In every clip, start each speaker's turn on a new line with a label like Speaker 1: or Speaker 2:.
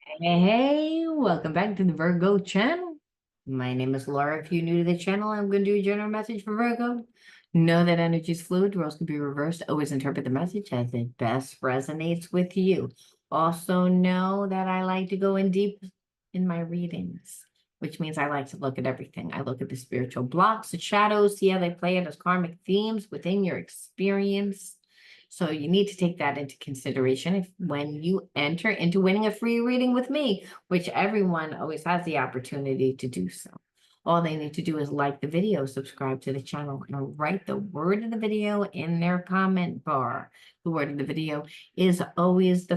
Speaker 1: Hey, welcome back to the Virgo channel. My name is Laura. If you're new to the channel, I'm going to do a general message for Virgo. Know that energy is fluid, roles can be reversed. Always interpret the message as it best resonates with you. Also, know that I like to go in deep in my readings, which means I like to look at everything. I look at the spiritual blocks, the shadows, see how they play out as karmic themes within your experience. So you need to take that into consideration if when you enter into winning a free reading with me, which everyone always has the opportunity to do so. All they need to do is like the video, subscribe to the channel, and write the word of the video in their comment bar. The word of the video is always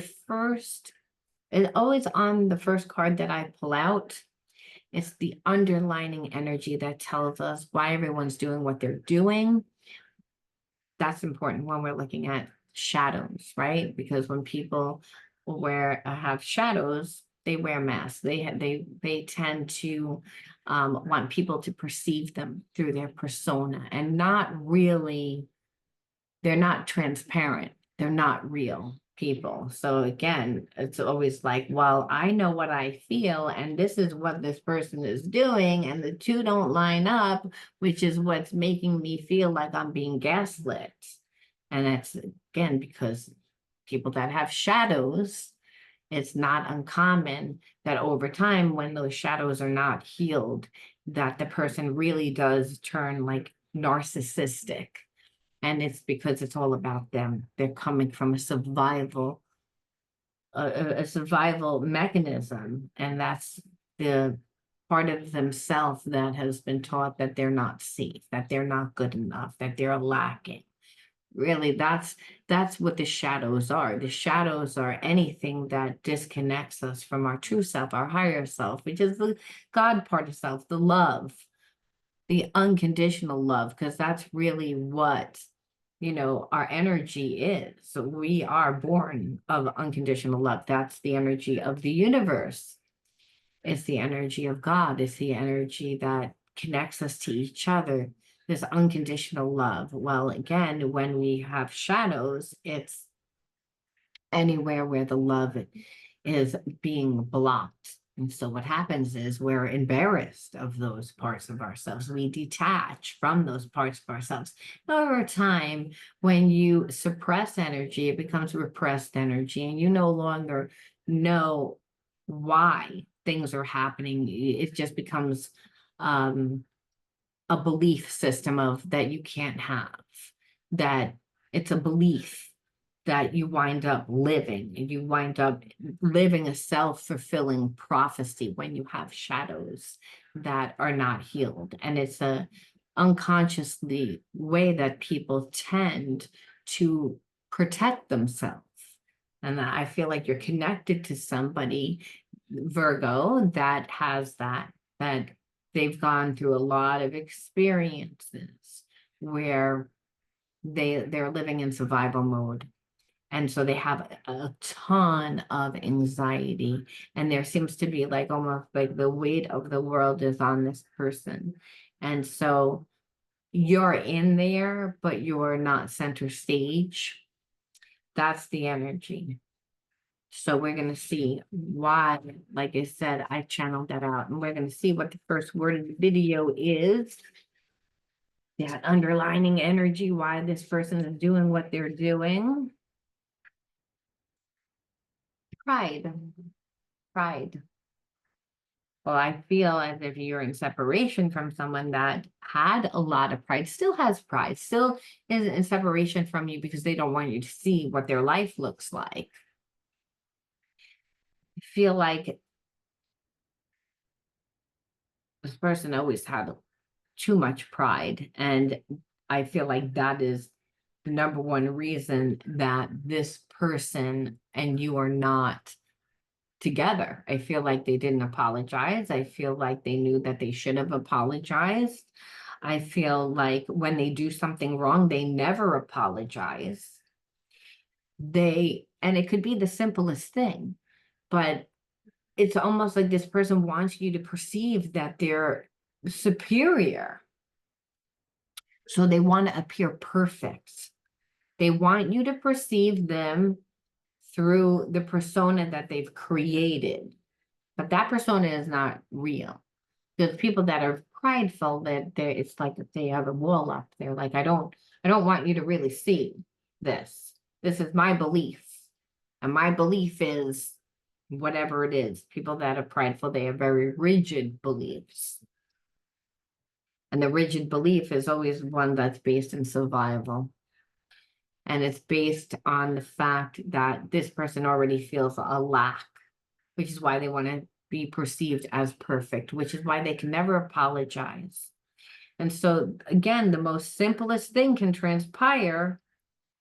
Speaker 1: always on the first card that I pull out. It's the underlining energy that tells us why everyone's doing what they're doing. That's important when we're looking at shadows, right? Because when people have shadows, they wear masks. They tend to want people to perceive them through their persona and not really. They're not transparent. They're not real people. So again, it's always like, well, I know what I feel, and this is what this person is doing, and the two don't line up, which is what's making me feel like I'm being gaslit. And that's again because people that have shadows, it's not uncommon that over time, when those shadows are not healed, that the person really does turn like narcissistic, and it's because it's all about them. They're coming from a survival mechanism, and that's the part of themselves that has been taught that they're not safe, that they're not good enough, that they're lacking. Really, that's what the shadows are. The shadows are anything that disconnects us from our true self, our higher self, which is the God part of self, the love, the unconditional love, because that's really what our energy is. So we are born of unconditional love. That's the energy of the universe. It's the energy of God. It's the energy that connects us to each other. This unconditional love. Well, again, when we have shadows, it's anywhere where the love is being blocked. And so what happens is we're embarrassed of those parts of ourselves. We detach from those parts of ourselves. Over time, when you suppress energy, it becomes repressed energy, and you no longer know why things are happening. It just becomes a belief system of that you can't have, that it's a belief that you wind up living, and you wind up living a self-fulfilling prophecy when you have shadows that are not healed. And it's a unconsciously way that people tend to protect themselves. And I feel like you're connected to somebody, Virgo, that has that they've gone through a lot of experiences where they're living in survival mode, and so they have a ton of anxiety, and there seems to be like almost like the weight of the world is on this person. And so you're in there, but you're not center stage. That's the energy. So we're going to see why, like I said, I channeled that out, and we're going to see what the first word of the video is. That underlining energy, why this person is doing what they're doing. Pride. Pride. Well, I feel as if you're in separation from someone that had a lot of pride, still has pride, still is in separation from you because they don't want you to see what their life looks like. I feel like this person always had too much pride, and I feel like that is the number one reason that this person and you are not together. I feel like they didn't apologize. I feel like they knew that they should have apologized. I feel like when they do something wrong, they never apologize. And it could be the simplest thing, but it's almost like this person wants you to perceive that they're superior. So they want to appear perfect. They want you to perceive them through the persona that they've created. But that persona is not real. There's people that are prideful that it's like they have a wall up. They're like, I don't want you to really see this. This is my belief. And my belief is whatever it is. People that are prideful, they have very rigid beliefs. And the rigid belief is always one that's based in survival. And it's based on the fact that this person already feels a lack, which is why they want to be perceived as perfect, which is why they can never apologize. And so, again, the most simplest thing can transpire,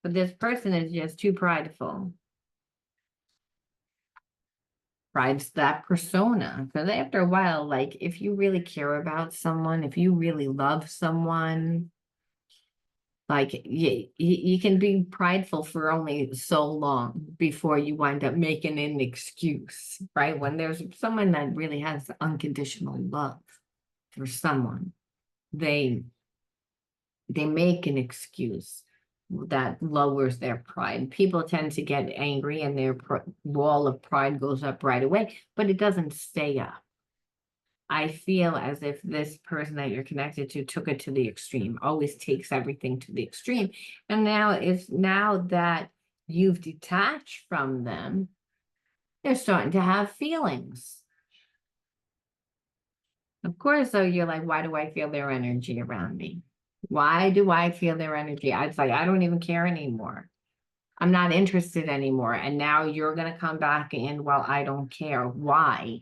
Speaker 1: but this person is just too prideful. Pride's that persona. Because after a while, like if you really care about someone, if you really love someone, like you can be prideful for only so long before you wind up making an excuse, right? When there's someone that really has unconditional love for someone, they make an excuse that lowers their pride. People tend to get angry and their wall of pride goes up right away, but it doesn't stay up. I feel as if this person that you're connected to took it to the extreme, always takes everything to the extreme. And now that you've detached from them, they're starting to have feelings. Of course, though, you're like, why do I feel their energy around me? Why do I feel their energy? It's like, I don't even care anymore. I'm not interested anymore. And now you're going to come back in, well, I don't care. Why?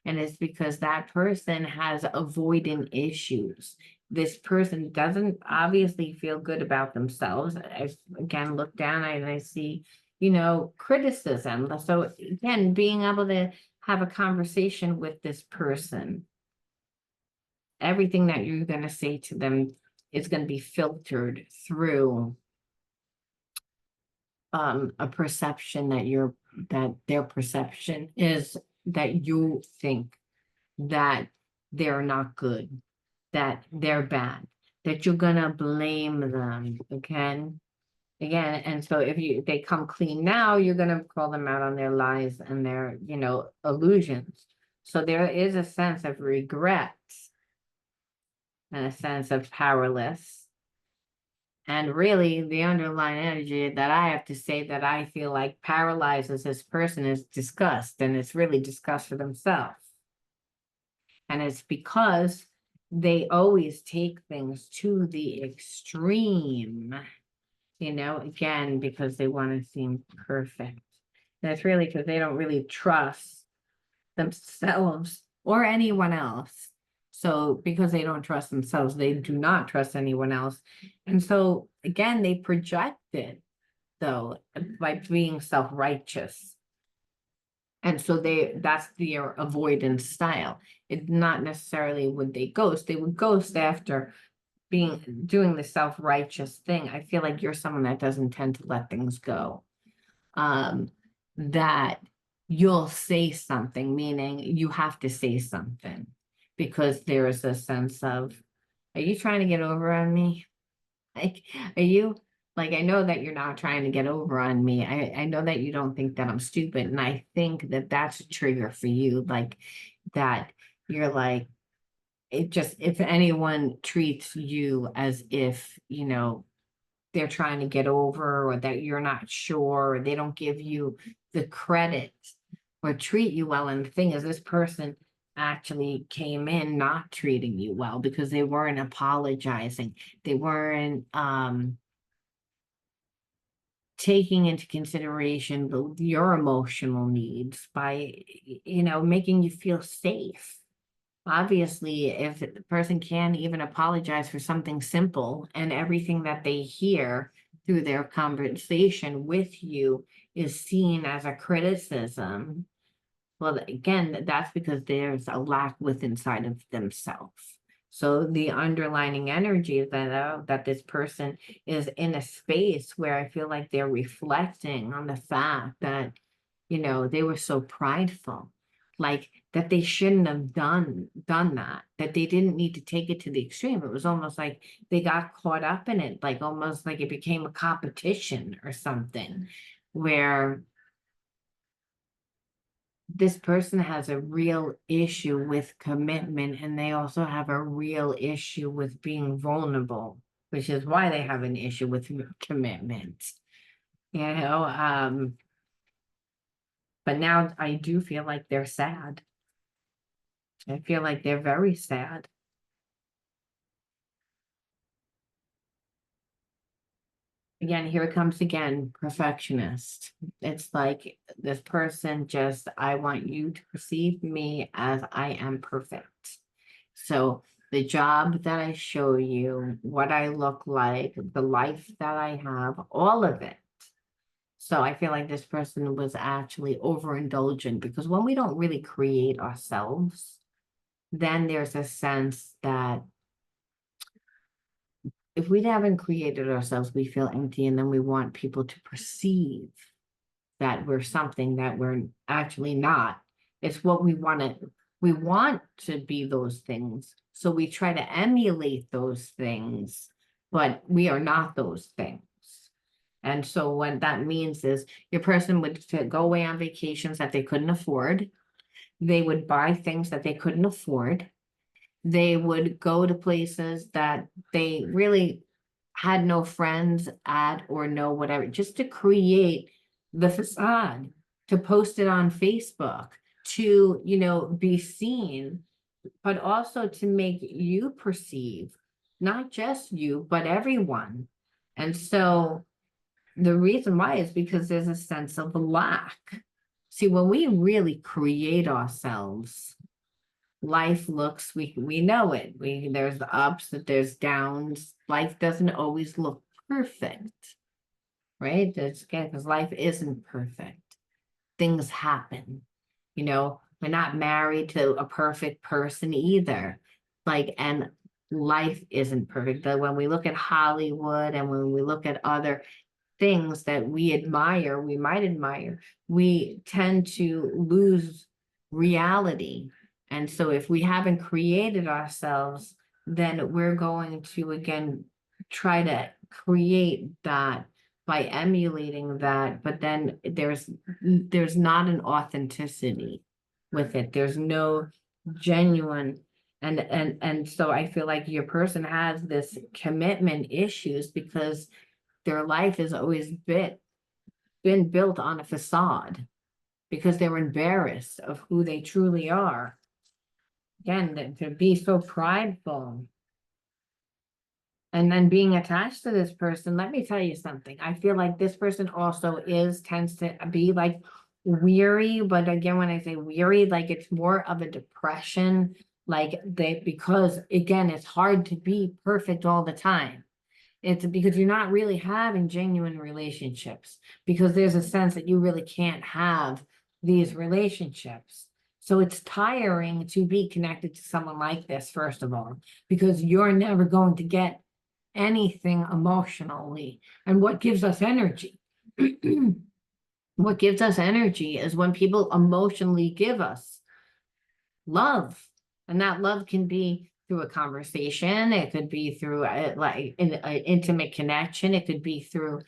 Speaker 1: And it's because that person has avoidant issues. This person doesn't obviously feel good about themselves. I again look down and I see, criticism. So again, being able to have a conversation with this person, everything that you're going to say to them is going to be filtered through a perception that their perception is that you think that they're not good, that they're bad, that you're gonna blame them again. And so if they come clean now, you're gonna call them out on their lies and their, illusions. So there is a sense of regret and a sense of powerless. And really, the underlying energy that I have to say that I feel like paralyzes this person is disgust, and it's really disgust for themselves. And it's because they always take things to the extreme, again, because they want to seem perfect. And it's really because they don't really trust themselves or anyone else. So because they don't trust themselves, they do not trust anyone else. And so again, they project it though by being self-righteous. And so that's their avoidance style. It's not necessarily would they would ghost after doing the self-righteous thing. I feel like you're someone that doesn't tend to let things go. That you'll say something, meaning you have to say something because there is a sense of, are you trying to get over on me? Like, are you like, I know that you're not trying to get over on me. I know that you don't think that I'm stupid. And I think that that's a trigger for you. Like that you're like, if anyone treats you as if, they're trying to get over or that you're not sure, or they don't give you the credit or treat you well. And the thing is, this person actually came in not treating you well because they weren't apologizing. They weren't taking into consideration your emotional needs by, making you feel safe. Obviously, if the person can't even apologize for something simple and everything that they hear through their conversation with you is seen as a criticism, well, again, that's because there's a lack within inside of themselves. So the underlining energy that this person is in a space where I feel like they're reflecting on the fact that, they were so prideful, like that they shouldn't have done that they didn't need to take it to the extreme. It was almost like they got caught up in it, like almost like it became a competition or something where this person has a real issue with commitment, and they also have a real issue with being vulnerable, which is why they have an issue with commitment. You know, but now I do feel like they're sad. I feel like they're very sad. Again, here it comes again, perfectionist. It's like this person just, I want you to perceive me as I am perfect. So the job that I show you, what I look like, the life that I have, all of it. So I feel like this person was actually overindulgent, because when we don't really create ourselves, then there's a sense that if we haven't created ourselves, we feel empty, and then we want people to perceive that we're something that we're actually not. It's what we want to, we want to be those things. So we try to emulate those things, but we are not those things. And so what that means is your person would go away on vacations that they couldn't afford. They would buy things that they couldn't afford. They would go to places that they really had no friends at, or no whatever, just to create the facade, to post it on Facebook, to, be seen, but also to make you perceive, not just you, but everyone. And so the reason why is because there's a sense of lack. See, when we really create ourselves, life looks, we know it. There's the ups, there's downs. Life doesn't always look perfect, right? That's again, because life isn't perfect. Things happen. We're not married to a perfect person either. And life isn't perfect. But when we look at Hollywood, and when we look at other things that we admire, we might admire, we tend to lose reality. And so if we haven't created ourselves, then we're going to again try to create that by emulating that, but then there's not an authenticity with it. There's no genuine, and so I feel like your person has this commitment issues because their life has always been built on a facade, because they're embarrassed of who they truly are. Again, to be so prideful and then being attached to this person, let me tell you something. I feel like this person also tends to be like weary, but again, when I say weary, like it's more of a depression, because again, it's hard to be perfect all the time. It's because you're not really having genuine relationships, because there's a sense that you really can't have these relationships. So it's tiring to be connected to someone like this, first of all, because you're never going to get anything emotionally. And what gives us energy? What gives us energy is when people emotionally give us love. And that love can be through a conversation. It could be through an intimate connection. It could be through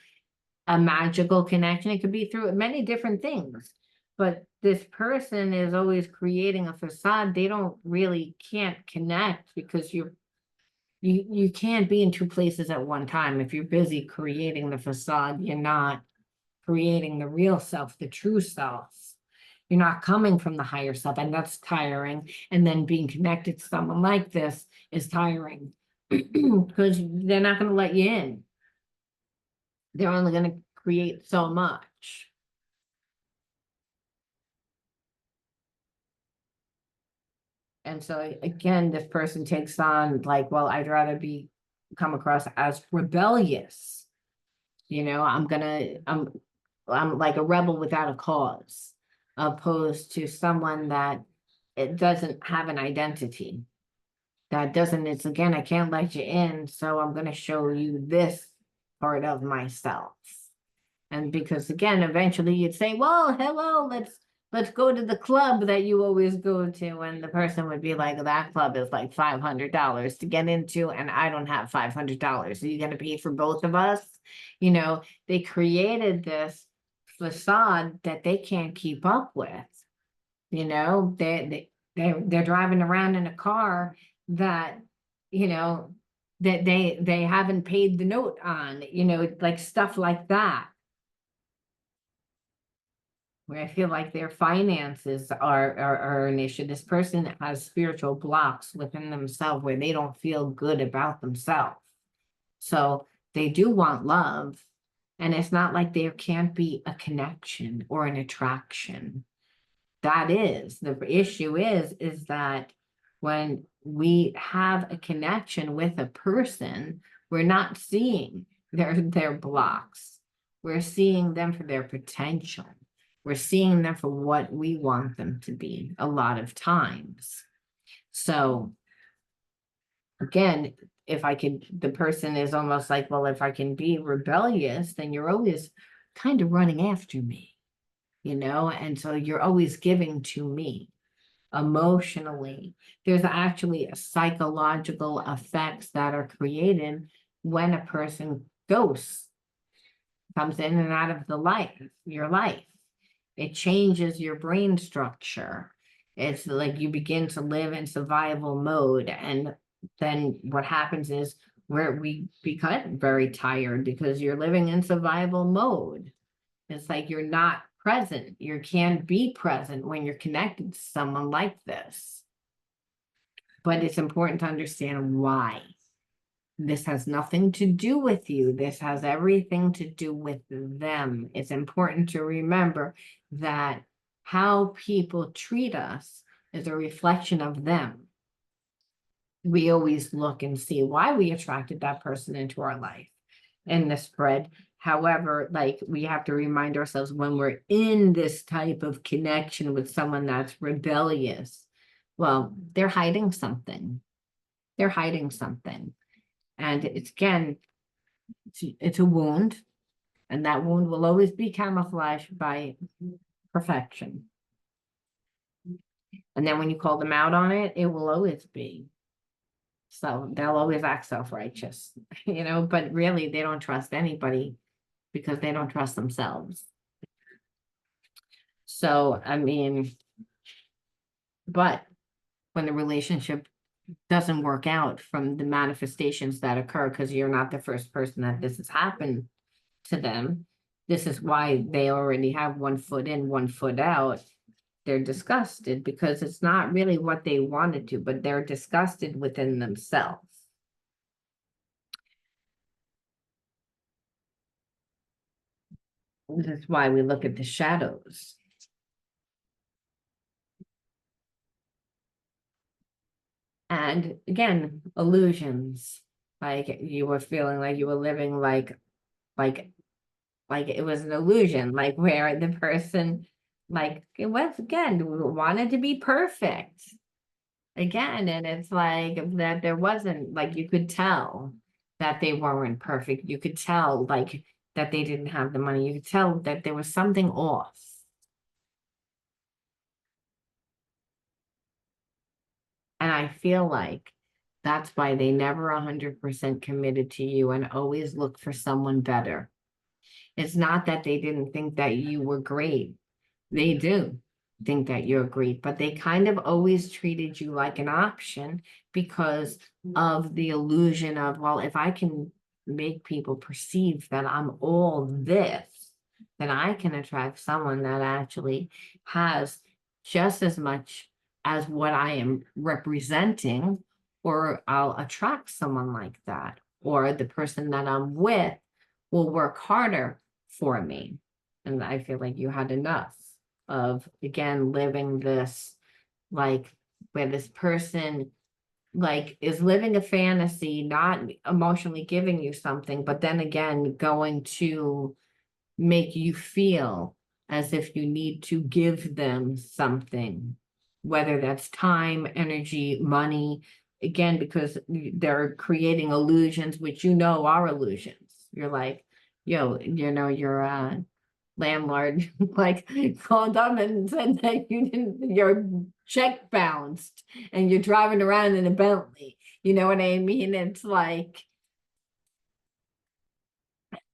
Speaker 1: a magical connection. It could be through many different things. But this person is always creating a facade. They don't really can't connect, because you can't be in two places at one time. If you're busy creating the facade, you're not creating the real self, the true self. You're not coming from the higher self, and that's tiring. And then being connected to someone like this is tiring, because they're not going to let you in. They're only going to create so much. And so again, this person takes on well, I'd rather come across as rebellious. I'm like a rebel without a cause, opposed to someone that it doesn't have an identity. That doesn't, it's again, I can't let you in, so I'm going to show you this part of myself. And because again, eventually you'd say, well, hello, let's go to the club that you always go to. And the person would be like, that club is like $500 to get into, and I don't have $500. Are you going to pay for both of us? They created this facade that they can't keep up with. You know, they're driving around in a car that, you know, that they haven't paid the note on, you know, like stuff like that. Where I feel like their finances are an issue. This person has spiritual blocks within themselves where they don't feel good about themselves. So they do want love. And it's not like there can't be a connection or an attraction. That is, the issue is that when we have a connection with a person, we're not seeing their blocks. We're seeing them for their potential. We're seeing them for what we want them to be a lot of times. So again, if I could, the person is almost like, well, if I can be rebellious, then you're always kind of running after me, you know, and so you're always giving to me emotionally. There's actually a psychological effects that are created when a person ghosts, comes in and out of your life. It changes your brain structure. It's like you begin to live in survival mode. And then what happens is where we become very tired because you're living in survival mode. It's like you're not present. You can't be present when you're connected to someone like this. But it's important to understand why. This has nothing to do with you. This has everything to do with them. It's important to remember that how people treat us is a reflection of them. We always look and see why we attracted that person into our life in the spread. However, like we have to remind ourselves when we're in this type of connection with someone that's rebellious, well, they're hiding something. They're hiding something. And it's again, it's a wound, and that wound will always be camouflaged by perfection. And then when you call them out on it, it will always be. So they'll always act self-righteous, you know, but really they don't trust anybody because they don't trust themselves. So, I mean, but when the relationship doesn't work out from the manifestations that occur, because you're not the first person that this has happened to them, this is why they already have 1 foot in, 1 foot out. They're disgusted because it's not really what they wanted to, but they're disgusted within themselves. This is why we look at the shadows. And again, illusions. Like you were feeling like you were living like it was an illusion, like where the person, like it was again, wanted to be perfect. Again, and it's like that there wasn't, like you could tell that they weren't perfect. You could tell like that they didn't have the money. You could tell that there was something off. And I feel like that's why they never 100% committed to you and always look for someone better. It's not that they didn't think that you were great. They do think that you're great, but they kind of always treated you like an option because of the illusion of, well, if I can make people perceive that I'm all this, then I can attract someone that actually has just as much as what I am representing, or I'll attract someone like that, or the person that I'm with will work harder for me. And I feel like you had enough of, again, living this, like where this person like is living a fantasy, not emotionally giving you something, but then again going to make you feel as if you need to give them something, whether that's time, energy, money, again, because they're creating illusions, which you know are illusions. You're like, yo, you know, your landlord like called up and said that you didn't, your check bounced and you're driving around in a Bentley. You know what I mean? It's like,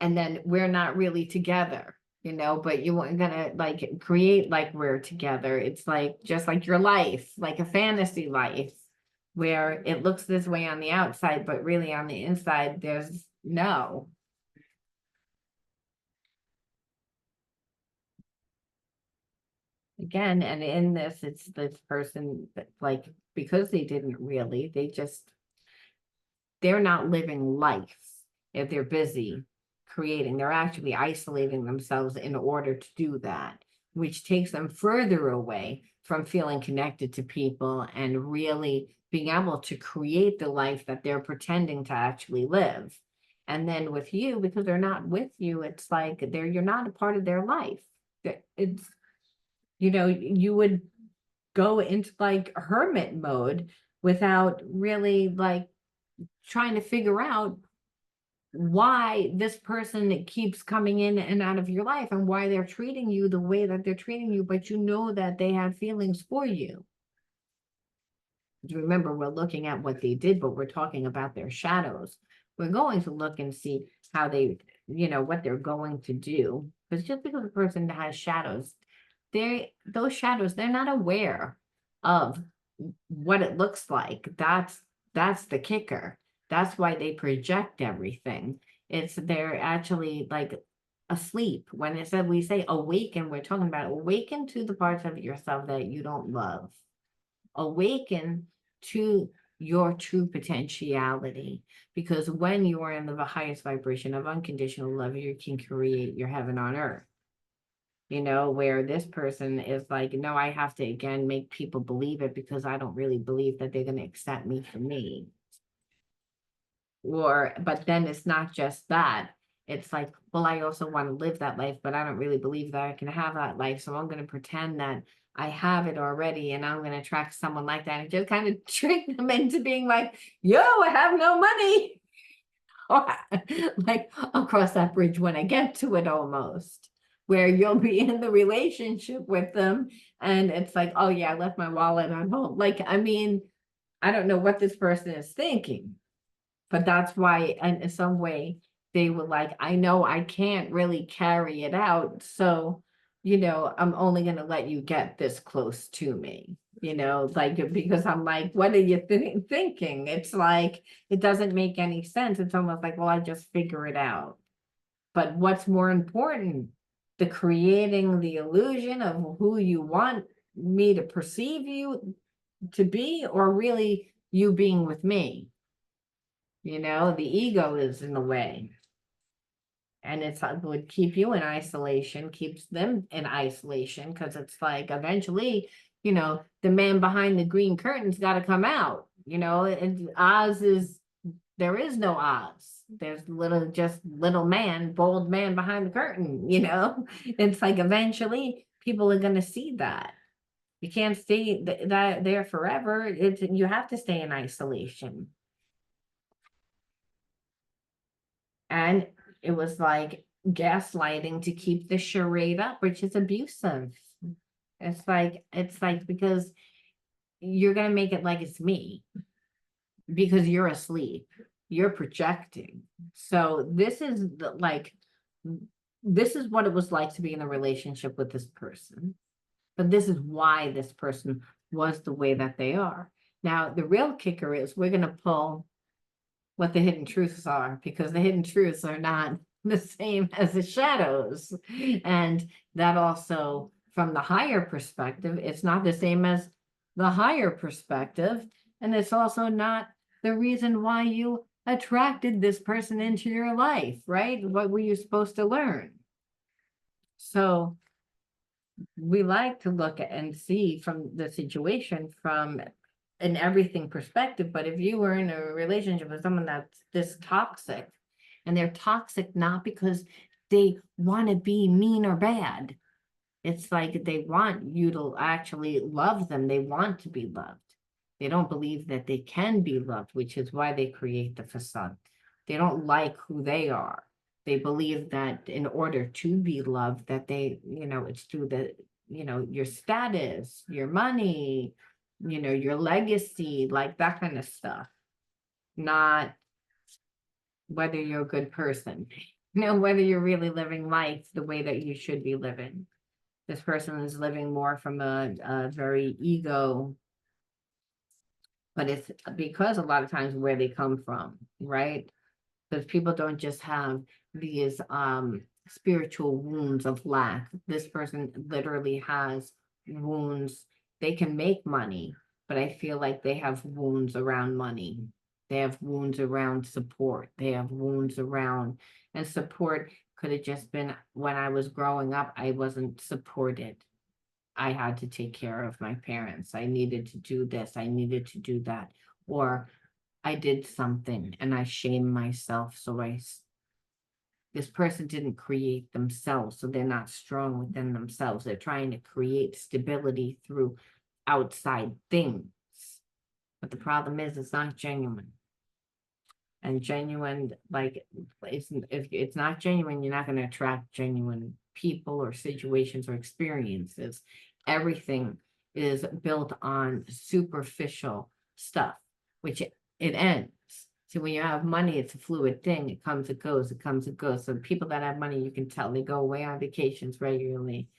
Speaker 1: and then we're not really together. but you weren't gonna like create like we're together. It's like just like your life, like a fantasy life where it looks this way on the outside, but really on the inside, there's no. Again, and in this, it's this person that like because they didn't really, they're not living life if they're busy creating. They're actually isolating themselves in order to do that, which takes them further away from feeling connected to people and really being able to create the life that they're pretending to actually live. And then with you, because they're not with you, it's like you're not a part of their life. It's, you would go into like hermit mode without really like trying to figure out why this person keeps coming in and out of your life and why they're treating you the way that they're treating you, but you know that they have feelings for you. Remember, we're looking at what they did, but we're talking about their shadows. We're going to look and see how they, what they're going to do. Because just because a person has shadows, those shadows, they're not aware of what it looks like. That's the kicker. That's why they project everything. They're actually like asleep. When it said we say awaken, we're talking about awaken to the parts of yourself that you don't love. Awaken to your true potentiality. Because when you are in the highest vibration of unconditional love, you can create your heaven on earth. Where this person is like, no, I have to again make people believe it because I don't really believe that they're going to accept me for me. But then it's not just that. It's like, well, I also want to live that life, but I don't really believe that I can have that life. So I'm going to pretend that I have it already and I'm going to attract someone like that and just kind of trick them into being like, yo, I have no money. Or like, I'll cross that bridge when I get to it almost, where you'll be in the relationship with them and it's like, oh yeah, I left my wallet at home. Like, I mean, I don't know what this person is thinking, but that's why in some way they were like, I know I can't really carry it out. So, I'm only going to let you get this close to me, like, because I'm like, what are you thinking? It's like, it doesn't make any sense. It's almost like, well, I just figure it out. But what's more important, the creating the illusion of who you want me to perceive you to be, or really you being with me? The ego is in the way. And it would keep you in isolation, keeps them in isolation, because it's like eventually, the man behind the green curtain's got to come out. And there is no Oz. There's just little man, bold man behind the curtain, It's like eventually people are going to see that. You can't stay that there forever. You have to stay in isolation. And it was like gaslighting to keep the charade up, which is abusive. It's like because you're gonna make it like it's me because you're asleep, you're projecting. So this is what it was like to be in a relationship with this person, but this is why this person was the way that they are. Now the real kicker is we're gonna pull what the hidden truths are, because the hidden truths are not the same as the shadows. And that also, from the higher perspective, it's not the same as the higher perspective. And it's also not the reason why you attracted this person into your life, right? What were you supposed to learn? So we like to look at and see from the situation from an everything perspective. But if you were in a relationship with someone that's this toxic, and they're toxic not because they want to be mean or bad, it's like they want you to actually love them. They want to be loved. They don't believe that they can be loved, which is why they create the facade. They don't like who they are. They believe that in order to be loved, that it's through your status, your money, your legacy, like that kind of stuff, not whether you're a good person. whether you're really living life the way that you should be living. This person is living more from a very ego, but it's because a lot of times where they come from, right? Because people don't just have these spiritual wounds of lack. This person literally has wounds. They can make money, but I feel like they have wounds around money. They have wounds around support. They have wounds around, and support could have just been when I was growing up, I wasn't supported. I had to take care of my parents. I needed to do this. I needed to do that. Or I did something and I shamed myself. This person didn't create themselves, so they're not strong within themselves. They're trying to create stability through outside things. But the problem is, it's not genuine. And genuine, like, if it's not genuine, you're not going to attract genuine people or situations or experiences. Everything is built on superficial stuff, which it ends. So when you have money, it's a fluid thing. It comes, it goes, it comes, it goes. So people that have money, you can tell they go away on vacations regularly.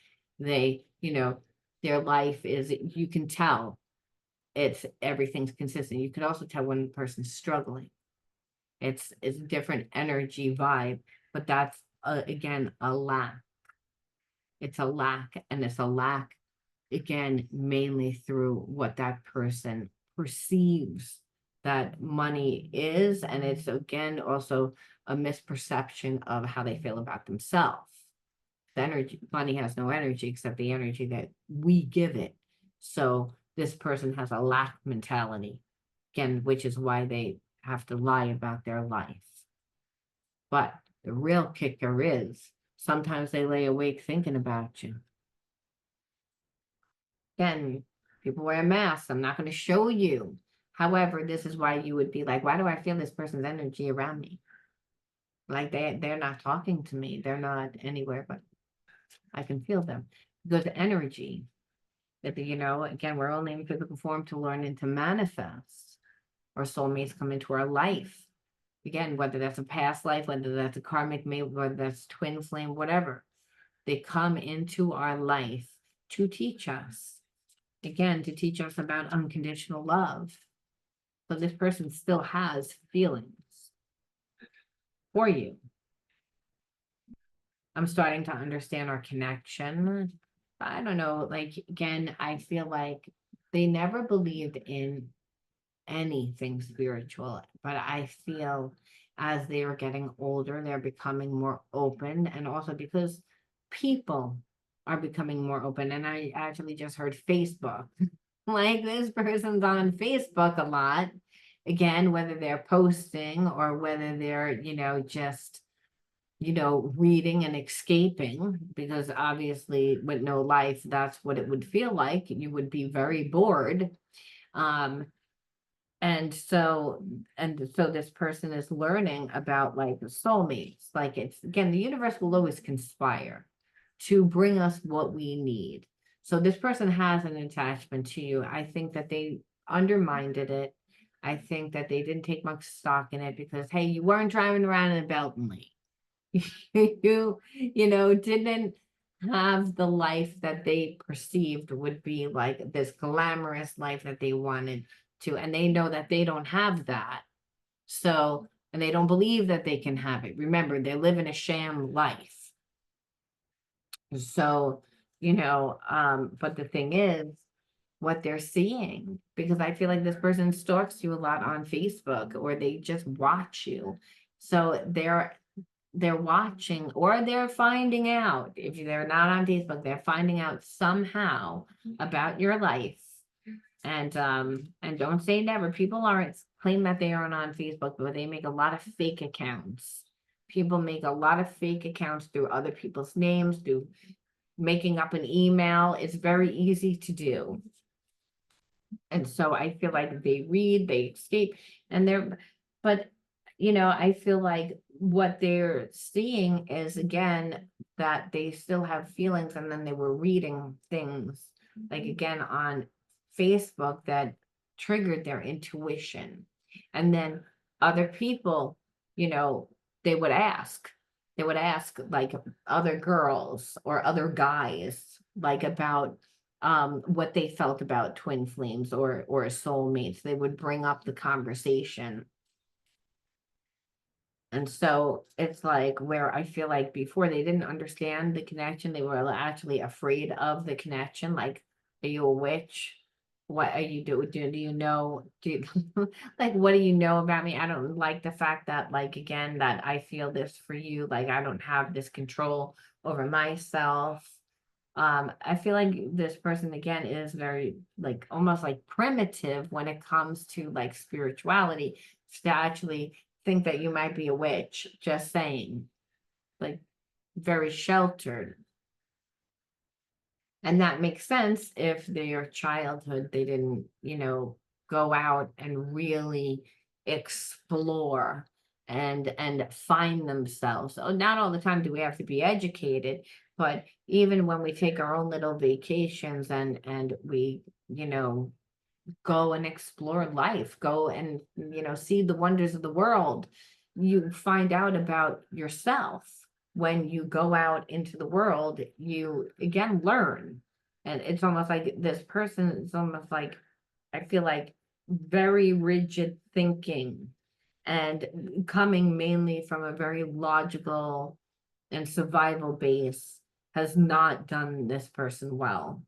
Speaker 1: They, their life is, you can tell everything's consistent. You could also tell when the person's struggling. It's a different energy vibe, but that's again a lack. It's a lack, and it's a lack again mainly through what that person perceives that money is, and it's again also a misperception of how they feel about themselves. The energy, money has no energy except the energy that we give it. So this person has a lack mentality, again, which is why they have to lie about their life. But the real kicker is sometimes they lay awake thinking about you. Again, people wear masks. I'm not going to show you. However, this is why you would be like, why do I feel this person's energy around me? Like they're not talking to me. They're not anywhere, but I can feel them. Because energy, that again, we're only in physical form to learn and to manifest. Our soulmates come into our life. Again, whether that's a past life, whether that's a karmic mate, whether that's twin flame, whatever, they come into our life to teach us. Again, to teach us about unconditional love. So this person still has feelings for you. I'm starting to understand our connection. I don't know, like, again, I feel like they never believed in anything spiritual, but I feel as they are getting older, they're becoming more open, and also because people are becoming more open. And I actually just heard Facebook. Like, this person's on Facebook a lot. Again, whether they're posting or whether they're, just, reading and escaping, because obviously with no life, that's what it would feel like. You would be very bored. Um, and so this person is learning about like the soulmates. Like, it's again, the universe will always conspire to bring us what we need. So this person has an attachment to you. I think that they undermined it. I think that they didn't take much stock in it because, hey, you weren't driving around in a Bentley. Didn't have the life that they perceived would be like this glamorous life that they wanted to, and they know that they don't have that. So, and they don't believe that they can have it. Remember, they live in a sham life. So, but the thing is, what they're seeing, because I feel like this person stalks you a lot on Facebook, or they just watch you. So they're watching, or they're finding out. If they're not on Facebook, they're finding out somehow about your life. And don't say never. People aren't claim that they aren't on Facebook, but they make a lot of fake accounts. People make a lot of fake accounts through other people's names, through making up an email. It's very easy to do. And so I feel like they read, they escape, but I feel like what they're seeing is, again, that they still have feelings, and then they were reading things like, again, on Facebook that triggered their intuition. And then other people, they would ask, they would ask like other girls or other guys, like about what they felt about twin flames or soulmates. They would bring up the conversation. And so it's like where I feel like before they didn't understand the connection, they were actually afraid of the connection. Like, are you a witch? What are you doing? Do you know? Do you, like, what do you know about me? I don't like the fact that, like, again, that I feel this for you. Like, I don't have this control over myself. I feel like this person again is very like almost like primitive when it comes to like spirituality to actually think that you might be a witch, just saying, like very sheltered. And that makes sense if their childhood they didn't, go out and really explore and find themselves. So not all the time do we have to be educated, but even when we take our own little vacations and we, go and explore life, go and, see the wonders of the world, you find out about yourself. When you go out into the world, you again learn. And it's almost like this person is almost like, I feel like very rigid thinking and coming mainly from a very logical and survival base has not done this person well.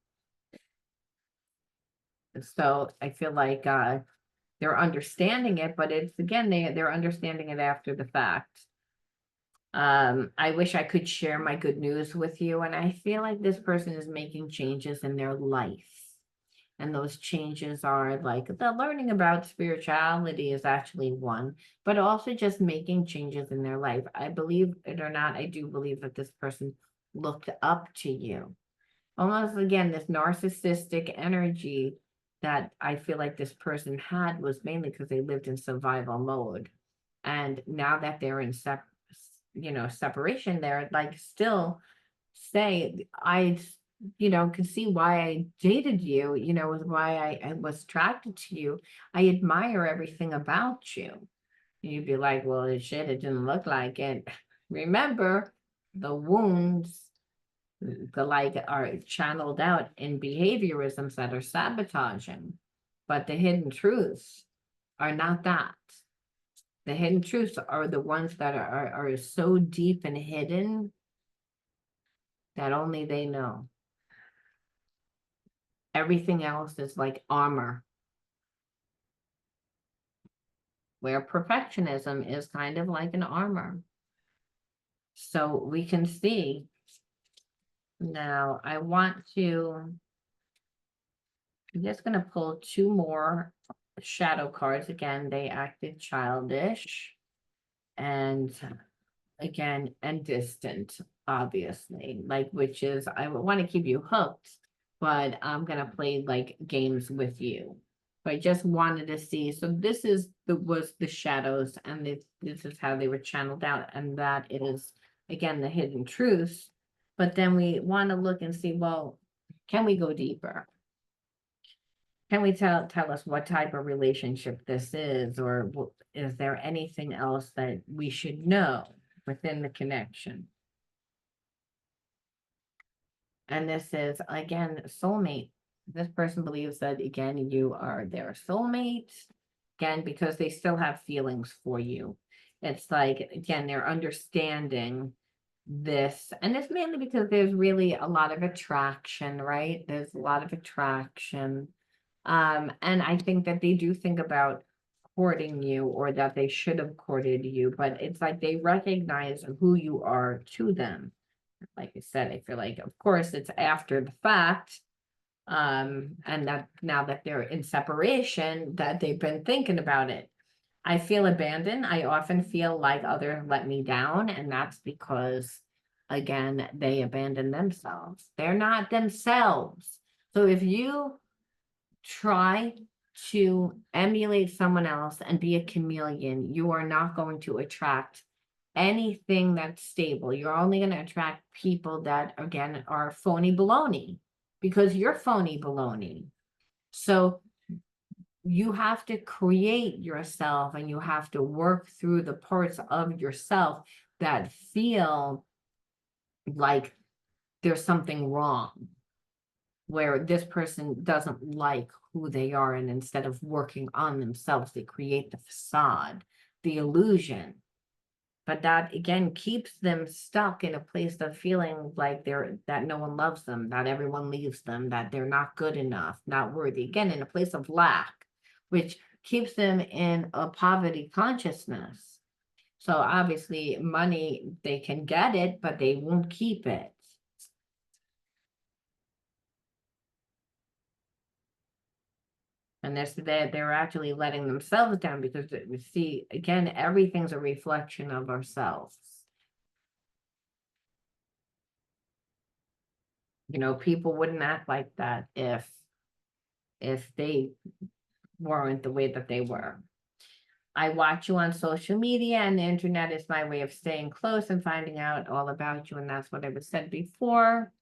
Speaker 1: So I feel like they're understanding it, but it's again, they're understanding it after the fact. I wish I could share my good news with you, and I feel like this person is making changes in their life. And those changes are like the learning about spirituality is actually one, but also just making changes in their life. I believe it or not, I do believe that this person looked up to you. Almost again, this narcissistic energy that I feel like this person had was mainly because they lived in survival mode. And now that they're in separation, they're like still say, can see why I dated you, why I was attracted to you. I admire everything about you. You'd be like, well, shit, it didn't look like it. Remember, the wounds the like are channeled out in behaviorisms that are sabotaging, but the hidden truths are not that. The hidden truths are the ones that are so deep and hidden that only they know. Everything else is like armor, where perfectionism is kind of like an armor. So we can see now, I'm just going to pull two more shadow cards. Again, they acted childish and again, and distant, obviously, like, which is, I want to keep you hooked, but I'm going to play like games with you. So I just wanted to see. So this was the shadows, and this is how they were channeled out. And that is, again, the hidden truths. But then we want to look and see, well, can we go deeper? Can we tell us what type of relationship this is, or is there anything else that we should know within the connection? And this is again soulmate. This person believes that again you are their soulmate, again because they still have feelings for you. It's like again they're understanding this, and it's mainly because there's really a lot of attraction, right? There's a lot of attraction. And I think that they do think about courting you or that they should have courted you, but it's like they recognize who you are to them. Like I said, I feel like, of course, it's after the fact. And that now that they're in separation, that they've been thinking about it. I feel abandoned. I often feel like others let me down, and that's because, again, they abandon themselves. They're not themselves. So if you try to emulate someone else and be a chameleon, you are not going to attract anything that's stable. You're only going to attract people that, again, are phony baloney because you're phony baloney. So you have to create yourself and you have to work through the parts of yourself that feel like there's something wrong, where this person doesn't like who they are, and instead of working on themselves, they create the facade, the illusion. But that again keeps them stuck in a place of feeling like that no one loves them, that everyone leaves them, that they're not good enough, not worthy. Again, in a place of lack, which keeps them in a poverty consciousness. So obviously, money, they can get it, but they won't keep it. And they're actually letting themselves down, because we see, again, everything's a reflection of ourselves. People wouldn't act like that if they weren't the way that they were. I watch you on social media, and the internet is my way of staying close and finding out all about you. And that's what I was said before.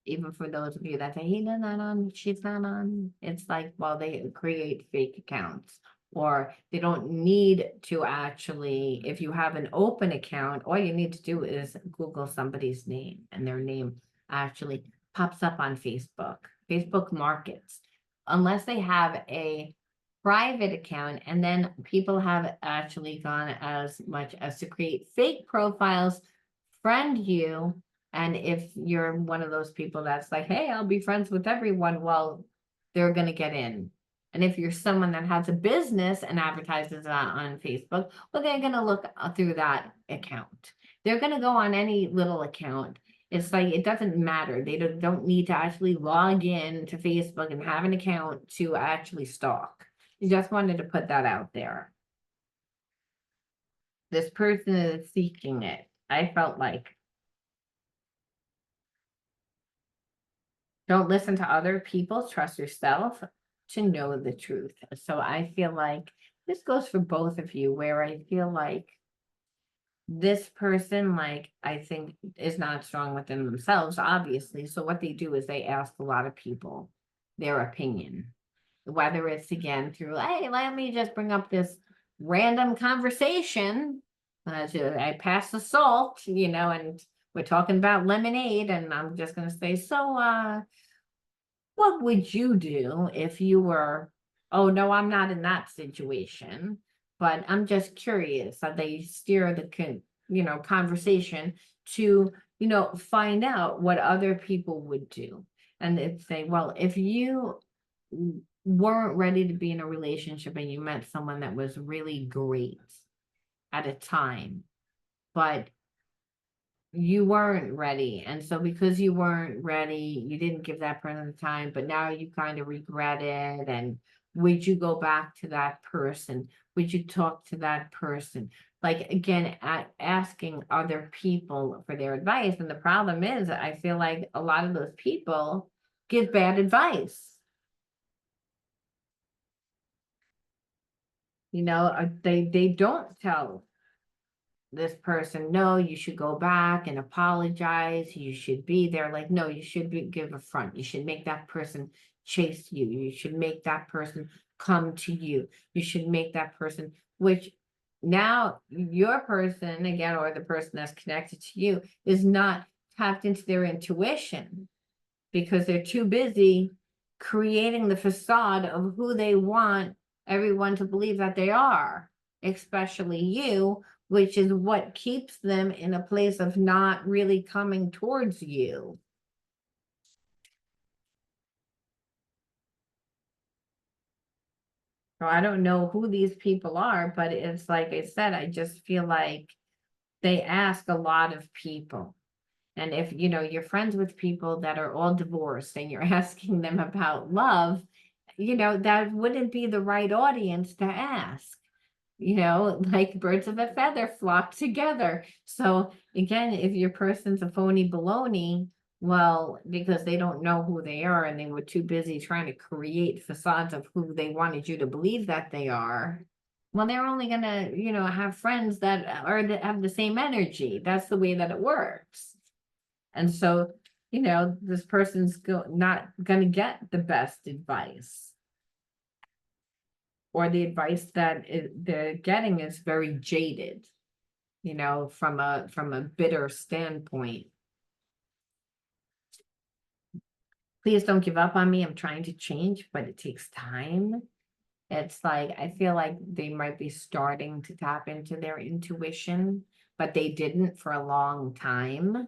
Speaker 1: Even for those of you that say, he's not on, she's not on. It's like, well, they create fake accounts, or they don't need to actually, if you have an open account, all you need to do is Google somebody's name, and their name actually pops up on Facebook. Facebook markets, unless they have a private account, and then people have actually gone as much as to create fake profiles, friend you, and if you're one of those people that's like, hey, I'll be friends with everyone, well, they're going to get in. And if you're someone that has a business and advertises on Facebook, well, they're going to look through that account. They're going to go on any little account. It's like, it doesn't matter. They don't need to actually log in to Facebook and have an account to actually stalk. You just wanted to put that out there. This person is seeking it. I felt like, don't listen to other people, trust yourself to know the truth. So I feel like this goes for both of you, where I feel like this person, like, I think is not strong within themselves, obviously. So what they do is they ask a lot of people their opinion, whether it's again through, hey, let me just bring up this random conversation. I pass the salt, and we're talking about lemonade, and I'm just going to say, so, what would you do if you were, oh, no, I'm not in that situation, but I'm just curious. How they steer the conversation to, find out what other people would do. And they'd say, well, if you weren't ready to be in a relationship and you met someone that was really great at a time, but you weren't ready. And so because you weren't ready, you didn't give that person the time, but now you kind of regret it. And would you go back to that person? Would you talk to that person? Like, again, asking other people for their advice. And the problem is, I feel like a lot of those people give bad advice. They don't tell this person, no, you should go back and apologize. You should be there. Like, no, you should give a front. You should make that person chase you. You should make that person come to you. You should make that person, which now your person, again, or the person that's connected to you, is not tapped into their intuition, because they're too busy creating the facade of who they want everyone to believe that they are, especially you, which is what keeps them in a place of not really coming towards you. So I don't know who these people are, but it's like I said, I just feel like they ask a lot of people. And if you're friends with people that are all divorced and you're asking them about love, that wouldn't be the right audience to ask. Like birds of a feather flock together. So again, if your person's a phony baloney, well, because they don't know who they are and they were too busy trying to create facades of who they wanted you to believe that they are, well, they're only gonna, have friends that have the same energy. That's the way that it works. And so, this person's not gonna get the best advice, or the advice that they're getting is very jaded. you know, from a bitter standpoint. Please don't give up on me. I'm trying to change, but it takes time. It's like, I feel like they might be starting to tap into their intuition, but they didn't for a long time.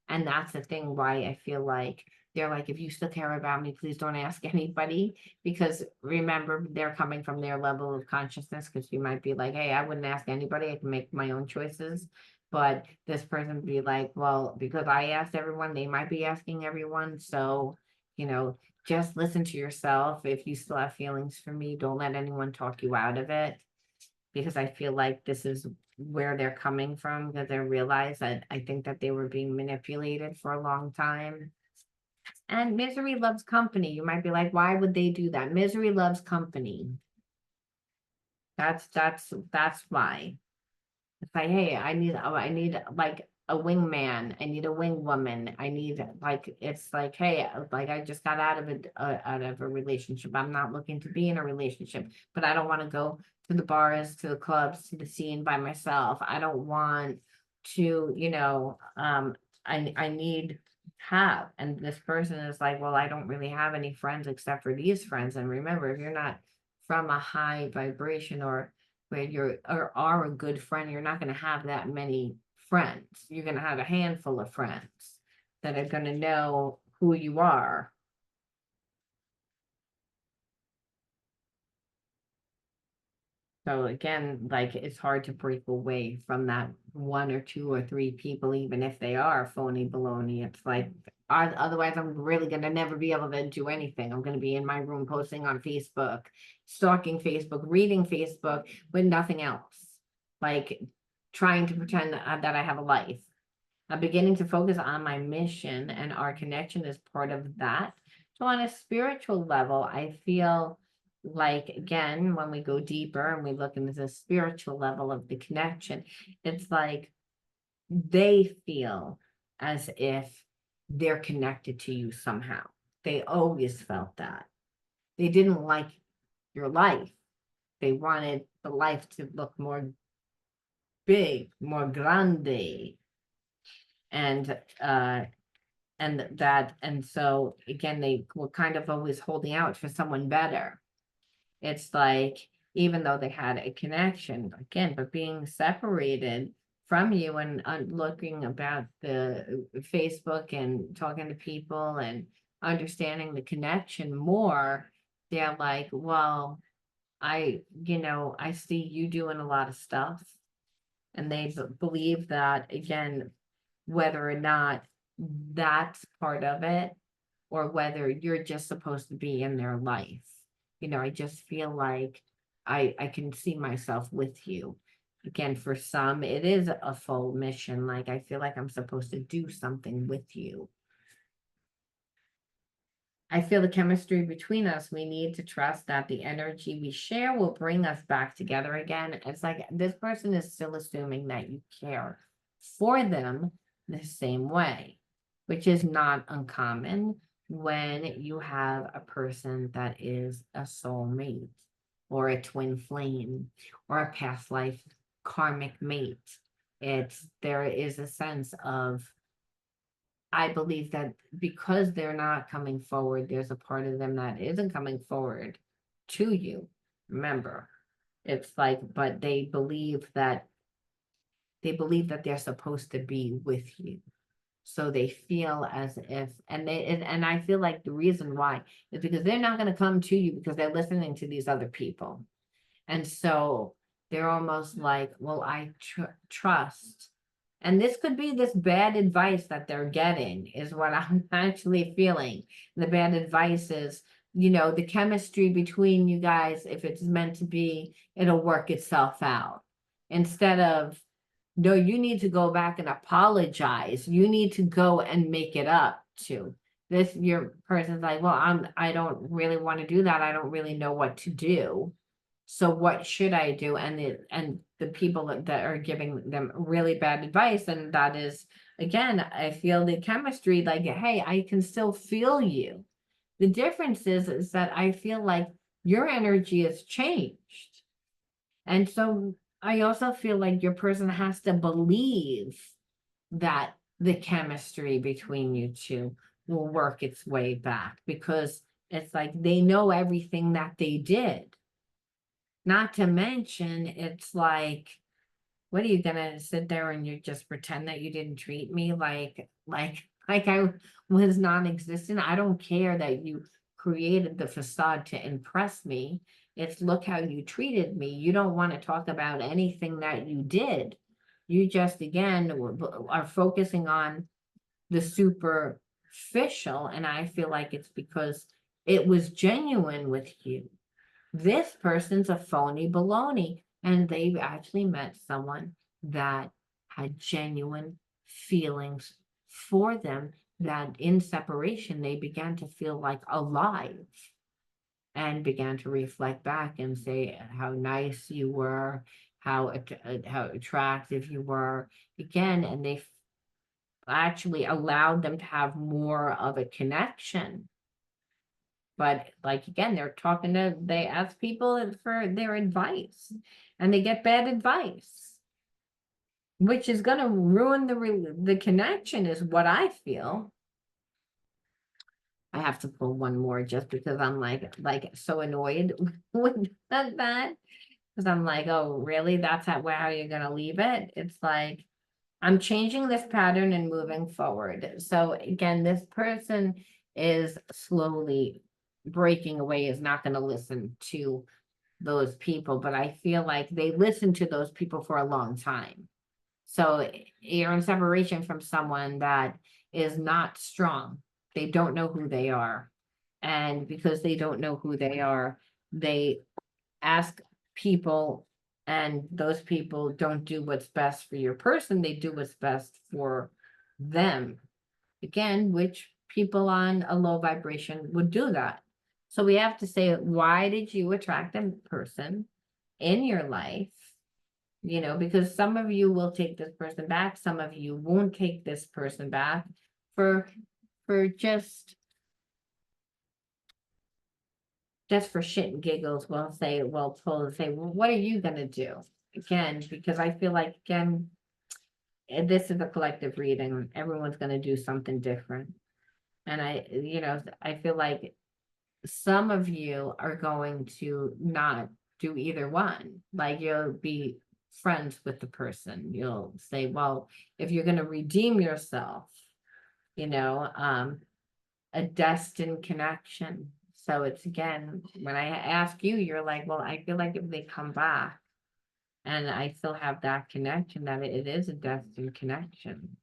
Speaker 1: And that's the thing why I feel like they're like, if you still care about me, please don't ask anybody. Because remember, they're coming from their level of consciousness, because you might be like, hey, I wouldn't ask anybody, I can make my own choices. But this person would be like, well, because I asked everyone, they might be asking everyone. So, you know, just listen to yourself. If you still have feelings for me, don't let anyone talk you out of it. Because I feel like this is where they're coming from, because they realize that I think that they were being manipulated for a long time. And misery loves company. You might be like, why would they do that? Misery loves company. That's why. It's like, hey, I need like a wingman. I need a wing woman. I need like, it's like, hey, like I just got out of a relationship. I'm not looking to be in a relationship, but I don't want to go to the bars, to the clubs, to the scene by myself. I don't want to, you know, I need have. And this person is like, well, I don't really have any friends except for these friends. And remember, if you're not from a high vibration, or where you're or are a good friend, you're not going to have that many friends. You're going to have a handful of friends that are going to know who you are. So again, like it's hard to break away from that one or two or three people, even if they are phony baloney. It's like, otherwise I'm really gonna never be able to do anything. I'm gonna be in my room posting on Facebook, stalking Facebook, reading Facebook, but nothing else. Like trying to pretend that I have a life. I'm beginning to focus on my mission, and our connection is part of that. So on a spiritual level, I feel like, again, when we go deeper and we look into the spiritual level of the connection, it's like they feel as if they're connected to you somehow. They always felt that. They didn't like your life. They wanted the life to look more big, more grande. And and so again, they were kind of always holding out for someone better. It's like, even though they had a connection again, but being separated from you, and looking about the Facebook and talking to people and understanding the connection more, they're like, well, I see you doing a lot of stuff. And they believe that, again, whether or not that's part of it, or whether you're just supposed to be in their life. I just feel like I can see myself with you. Again, for some, it is a full mission. Like, I feel like I'm supposed to do something with you. I feel the chemistry between us. We need to trust that the energy we share will bring us back together again. It's like this person is still assuming that you care for them the same way, which is not uncommon when you have a person that is a soulmate, or a twin flame, or a past life karmic mate. There is a sense of, I believe that because they're not coming forward, there's a part of them that isn't coming forward to you. Remember, it's like, but they believe that they're supposed to be with you. So they feel as if, and I feel like the reason why is because they're not going to come to you because they're listening to these other people. And so they're almost like, well, I trust. And this could be this bad advice that they're getting, is what I'm actually feeling. The bad advice is, the chemistry between you guys, if it's meant to be, it'll work itself out. Instead of, no, you need to go back and apologize. You need to go and make it up to this. Your person's like, well, I don't really want to do that. I don't really know what to do. So what should I do? And the people that are giving them really bad advice, and that is, again, I feel the chemistry, like, hey, I can still feel you. The difference is that I feel like your energy has changed. And so I also feel like your person has to believe that the chemistry between you two will work its way back, because it's like they know everything that they did. Not to mention, it's like, what are you gonna sit there and you just pretend that you didn't treat me like I was non-existent? I don't care that you created the facade to impress me. It's look how you treated me. You don't want to talk about anything that you did. You just again are focusing on the superficial, and I feel like it's because it was genuine with you. This person's a phony baloney, and they've actually met someone that had genuine feelings for them, that in separation they began to feel like alive and began to reflect back and say how nice you were, how attractive you were again, and they actually allowed them to have more of a connection. But like again, they ask people for their advice, and they get bad advice, which is gonna ruin the connection, is what I feel. I have to pull one more just because I'm like so annoyed with that. Because I'm like, oh, really? That's how you're gonna leave it? It's like, I'm changing this pattern and moving forward. So again, this person is slowly breaking away, is not going to listen to those people, but I feel like they listen to those people for a long time. So you're in separation from someone that is not strong. They don't know who they are. And because they don't know who they are, they ask people, and those people don't do what's best for your person, they do what's best for them. Again, which people on a low vibration would do that. So we have to say, why did you attract a person in your life? You know, because some of you will take this person back, some of you won't take this person back for for just for shit and giggles. We'll say, well, what are you gonna do? Again, because I feel like, again, this is a collective reading. Everyone's gonna do something different. And I feel like some of you are going to not do either one. Like you'll be friends with the person. You'll say, well, if you're gonna redeem yourself, you know, a destined connection. So it's again, when I ask you, you're like, well, I feel like if they come back and I still have that connection, that it is a destined connection.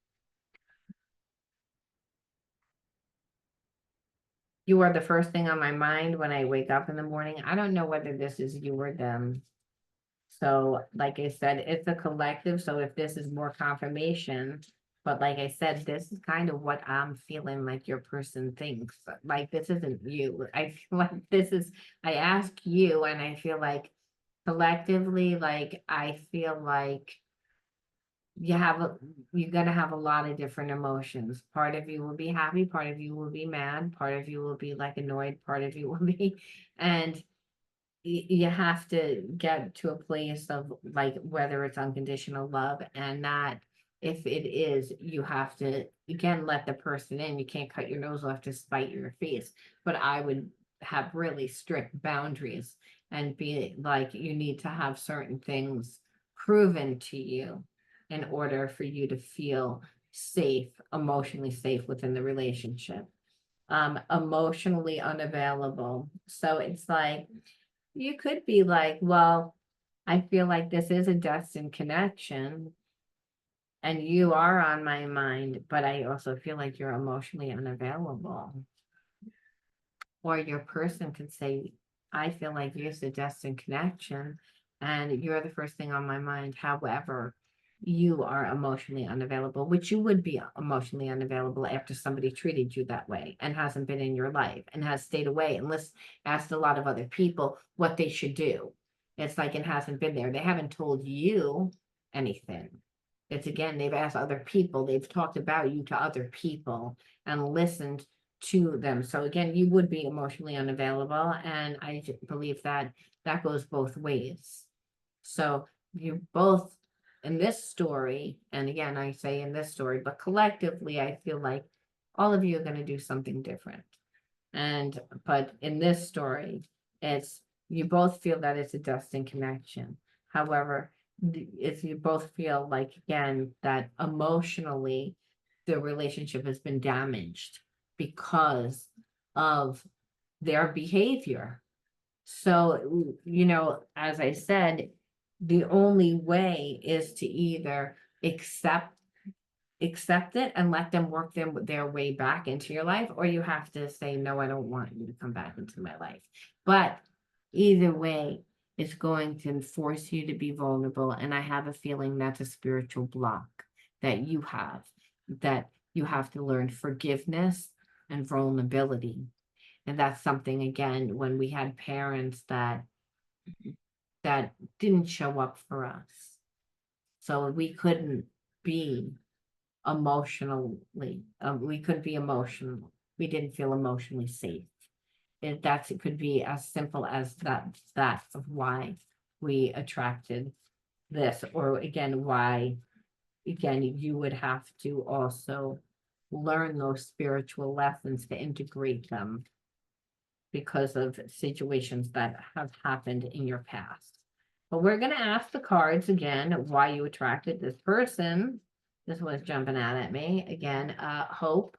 Speaker 1: You are the first thing on my mind when I wake up in the morning. I don't know whether this is you or them. So like I said, it's a collective. So if this is more confirmation, but like I said, this is kind of what I'm feeling like your person thinks. Like this isn't you. I feel like I ask you and I feel like collectively, like I feel like you have you're gonna have a lot of different emotions. Part of you will be happy, part of you will be mad, part of you will be like annoyed, part of you will be, and you have to get to a place of like whether it's unconditional love, and that if it is, you have to again let the person in. You can't cut your nose off to spite your face, but I would have really strict boundaries and be like, you need to have certain things proven to you in order for you to feel safe, emotionally safe within the relationship. Emotionally unavailable, so it's like you could be like, well, I feel like this is a destined connection and you are on my mind, but I also feel like you're emotionally unavailable. Or your person could say, I feel like you're a destined connection and you're the first thing on my mind. However, you are emotionally unavailable, which you would be emotionally unavailable after somebody treated you that way and hasn't been in your life and has stayed away and asked a lot of other people what they should do. It's like it hasn't been there. They haven't told you anything. It's again, they've asked other people, they've talked about you to other people and listened to them. So again, you would be emotionally unavailable, and I believe that that goes both ways. So you both in this story, and again, I say in this story, but collectively, I feel like all of you are going to do something different. And, but in this story, it's, you both feel that it's a destined connection. However, if you both feel like, again, that emotionally, the relationship has been damaged because of their behavior. So, as I said, the only way is to either accept it and let them work their way back into your life, or you have to say, no, I don't want you to come back into my life. But either way, it's going to force you to be vulnerable. And I have a feeling that's a spiritual block that you have to learn forgiveness and vulnerability. And that's something, again, when we had parents that didn't show up for us. So we couldn't be emotionally, we couldn't be emotional. We didn't feel emotionally safe. It could be as simple as that of why we attracted this, or again, why, again, you would have to also learn those spiritual lessons to integrate them because of situations that have happened in your past. But we're going to ask the cards again why you attracted this person. This was jumping out at me again. Hope.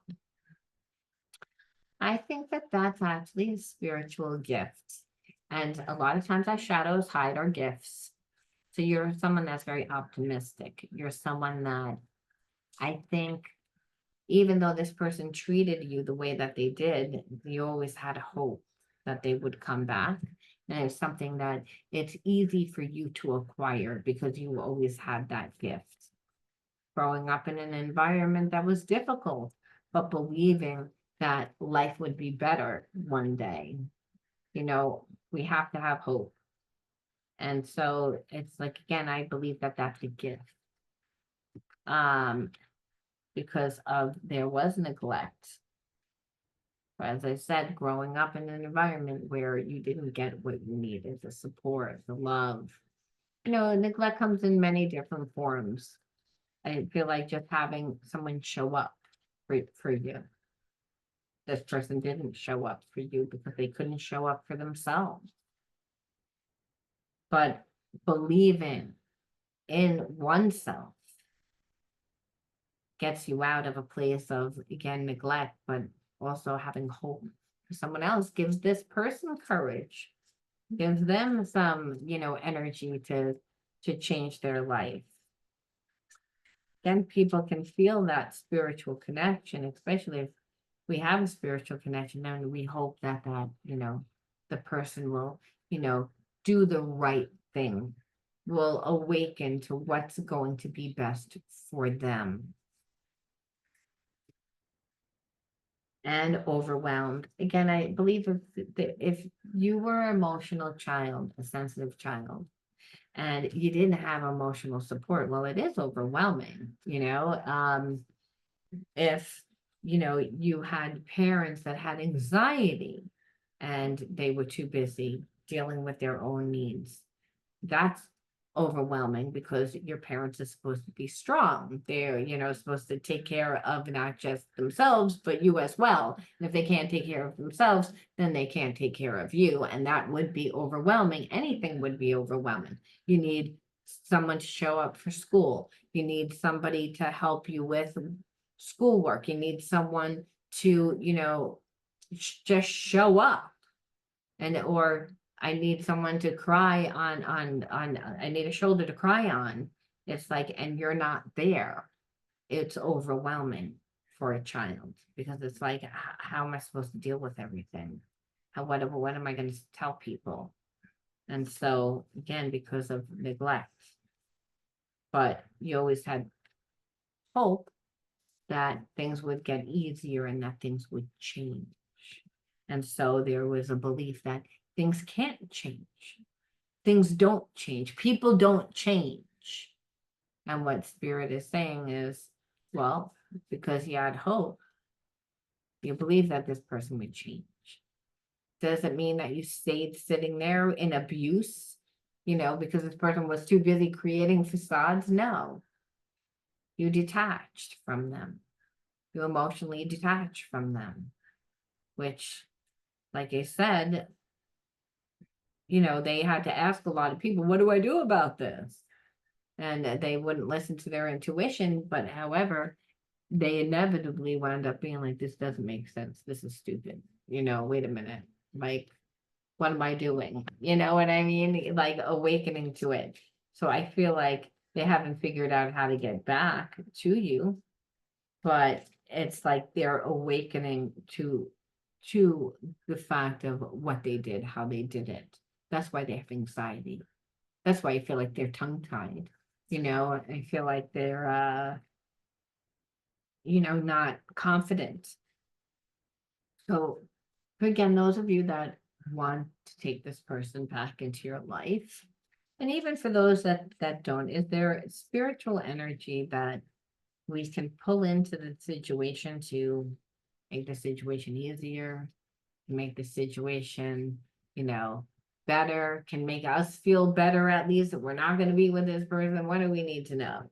Speaker 1: I think that that's actually a spiritual gift. And a lot of times our shadows hide our gifts. So you're someone that's very optimistic. You're someone that I think, even though this person treated you the way that they did, you always had hope that they would come back. And it's something that it's easy for you to acquire because you always had that gift. Growing up in an environment that was difficult, but believing that life would be better one day. We have to have hope. And so it's like, again, I believe that that's a gift. Um, because of there was neglect. As I said, growing up in an environment where you didn't get what you needed, the support, the love. Neglect comes in many different forms. I feel like just having someone show up for you. This person didn't show up for you because they couldn't show up for themselves. But believing in oneself gets you out of a place of, again, neglect, but also having hope for someone else gives this person courage, gives them some, energy to change their life. Then people can feel that spiritual connection, especially if we have a spiritual connection, and we hope that the person will, do the right thing, will awaken to what's going to be best for them. And overwhelmed. Again, I believe if you were an emotional child, a sensitive child, and you didn't have emotional support, well, it is overwhelming, if you had parents that had anxiety and they were too busy dealing with their own needs, that's overwhelming because your parents are supposed to be strong. They're, supposed to take care of not just themselves, but you as well. And if they can't take care of themselves, then they can't take care of you. And that would be overwhelming. Anything would be overwhelming. You need someone to show up for school. You need somebody to help you with schoolwork. You need someone to, just show up. Or I need someone to cry on, I need a shoulder to cry on. It's like, and you're not there. It's overwhelming for a child because it's like, how am I supposed to deal with everything? What am I going to tell people? And so again, because of neglect, but you always had hope that things would get easier and that things would change. And so there was a belief that things can't change. Things don't change. People don't change. And what Spirit is saying is, well, because you had hope, you believe that this person would change. Does it mean that you stayed sitting there in abuse because this person was too busy creating facades. No, you detached from them. You emotionally detached from them, which, like I said, they had to ask a lot of people, what do I do about this? And they wouldn't listen to their intuition, but however, they inevitably wound up being like, this doesn't make sense. This is stupid. Wait a minute. Like, what am I doing? You know what I mean? Like awakening to it. So I feel like they haven't figured out how to get back to you, but it's like they're awakening to the fact of what they did, how they did it. That's why they have anxiety. That's why I feel like they're tongue-tied. I feel like they're not confident. So again, those of you that want to take this person back into your life, and even for those that don't, is there spiritual energy that we can pull into the situation to make the situation easier, make the situation, better, can make us feel better at least that we're not going to be with this person? What do we need to know?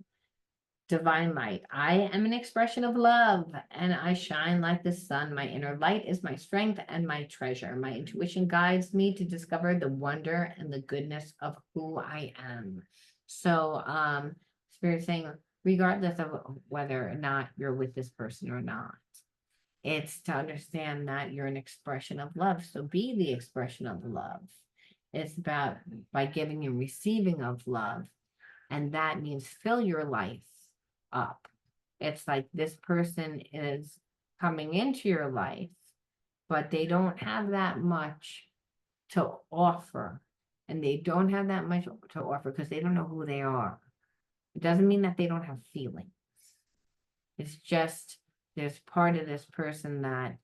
Speaker 1: Divine light. I am an expression of love and I shine like the sun. My inner light is my strength and my treasure. My intuition guides me to discover the wonder and the goodness of who I am. So, Spirit saying, regardless of whether or not you're with this person or not, it's to understand that you're an expression of love. So be the expression of love. It's about by giving and receiving of love. And that means fill your life up. It's like this person is coming into your life, but they don't have that much to offer. And they don't have that much to offer because they don't know who they are. It doesn't mean that they don't have feelings. It's just there's part of this person that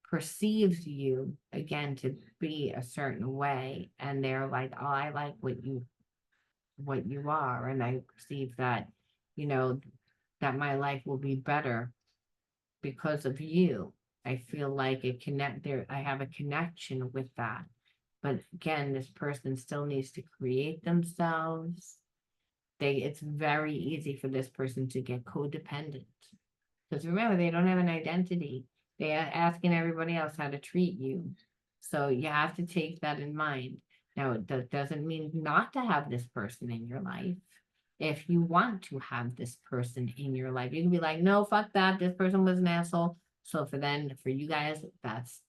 Speaker 1: perceives you again to be a certain way, and they're like, oh, I like what you are, and I perceive that, that my life will be better because of you. I feel like I have a connection with that. But again, this person still needs to create themselves. It's very easy for this person to get codependent. Because remember, they don't have an identity. They are asking everybody else how to treat you. So you have to take that in mind. Now, that doesn't mean not to have this person in your life. If you want to have this person in your life, you can be like, no, fuck that. This person was an asshole. So for you guys, that's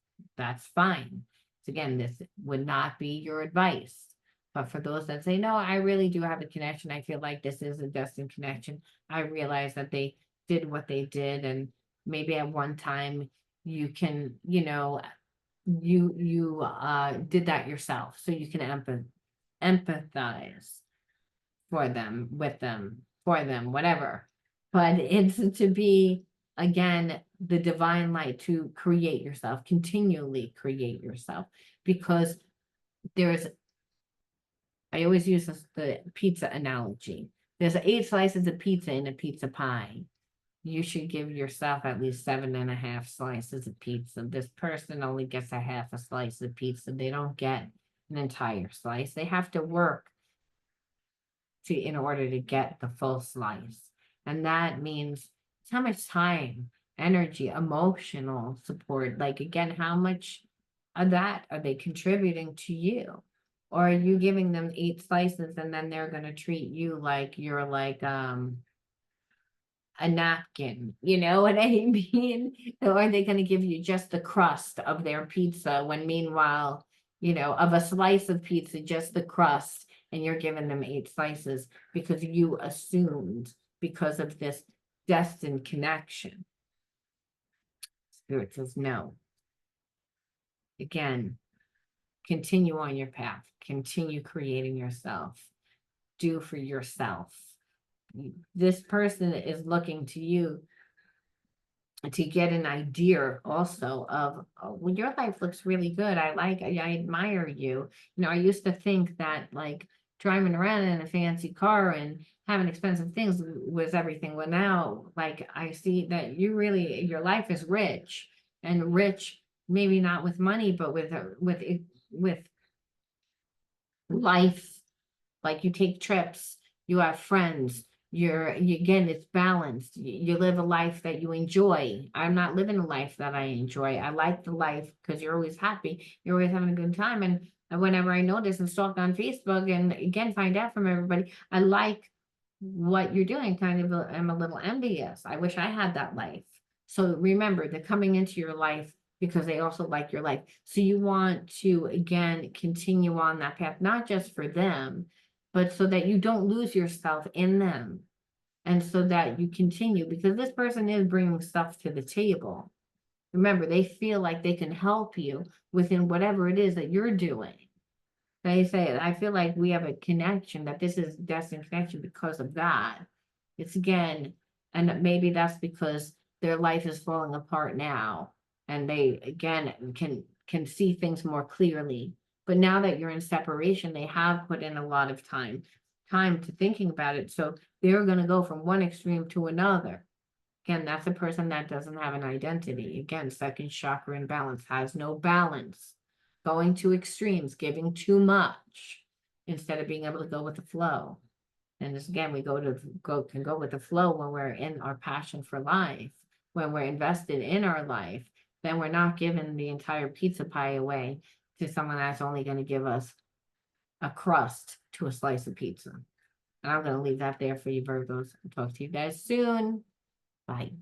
Speaker 1: fine. So again, this would not be your advice. But for those that say, no, I really do have a connection. I feel like this is a destined connection. I realize that they did what they did, and maybe at one time you can, you did that yourself, so you can empathize for them, with them, for them, whatever. But it's to be, again, the divine light to create yourself, continually create yourself, because there's, I always use the pizza analogy. There's 8 slices of pizza in a pizza pie. You should give yourself at least 7.5 slices of pizza. This person only gets a half a slice of pizza. They don't get an entire slice. They have to work in order to get the full slice. And that means how much time, energy, emotional support, like again, how much of that are they contributing to you? Or are you giving them 8 slices and then they're going to treat you like you're like a napkin, you know what I mean? Or are they going to give you just the crust of their pizza when meanwhile, of a slice of pizza, just the crust, and you're giving them 8 slices because you assumed because of this destined connection. Spirit says no. Again, continue on your path, continue creating yourself, do for yourself. This person is looking to you to get an idea also of, oh, well, your life looks really good. I admire you. I used to think that like driving around in a fancy car and having expensive things was everything. Well, now, like, I see that your life is rich, and rich, maybe not with money, but with life Like you take trips, you have friends, again, it's balanced. You live a life that you enjoy. I'm not living a life that I enjoy. I like the life because you're always happy. You're always having a good time. And whenever I notice and stalk on Facebook and again find out from everybody, I like what you're doing. Kind of, I'm a little envious. I wish I had that life. So remember, they're coming into your life because they also like your life. So you want to again continue on that path, not just for them, but so that you don't lose yourself in them. And so that you continue, because this person is bringing stuff to the table. Remember, they feel like they can help you within whatever it is that you're doing. They say, I feel like we have a connection, that this is destined connection because of that. It's again, and maybe that's because their life is falling apart now. And they again can see things more clearly. But now that you're in separation, they have put in a lot of time to thinking about it. So they're gonna go from one extreme to another. Again, that's a person that doesn't have an identity. Again, second chakra imbalance, has no balance. Going to extremes, giving too much instead of being able to go with the flow. And this again, we can go with the flow when we're in our passion for life, when we're invested in our life, then we're not giving the entire pizza pie away to someone that's only going to give us a crust to a slice of pizza. And I'm going to leave that there for you, Virgos. I'll talk to you guys soon. Bye.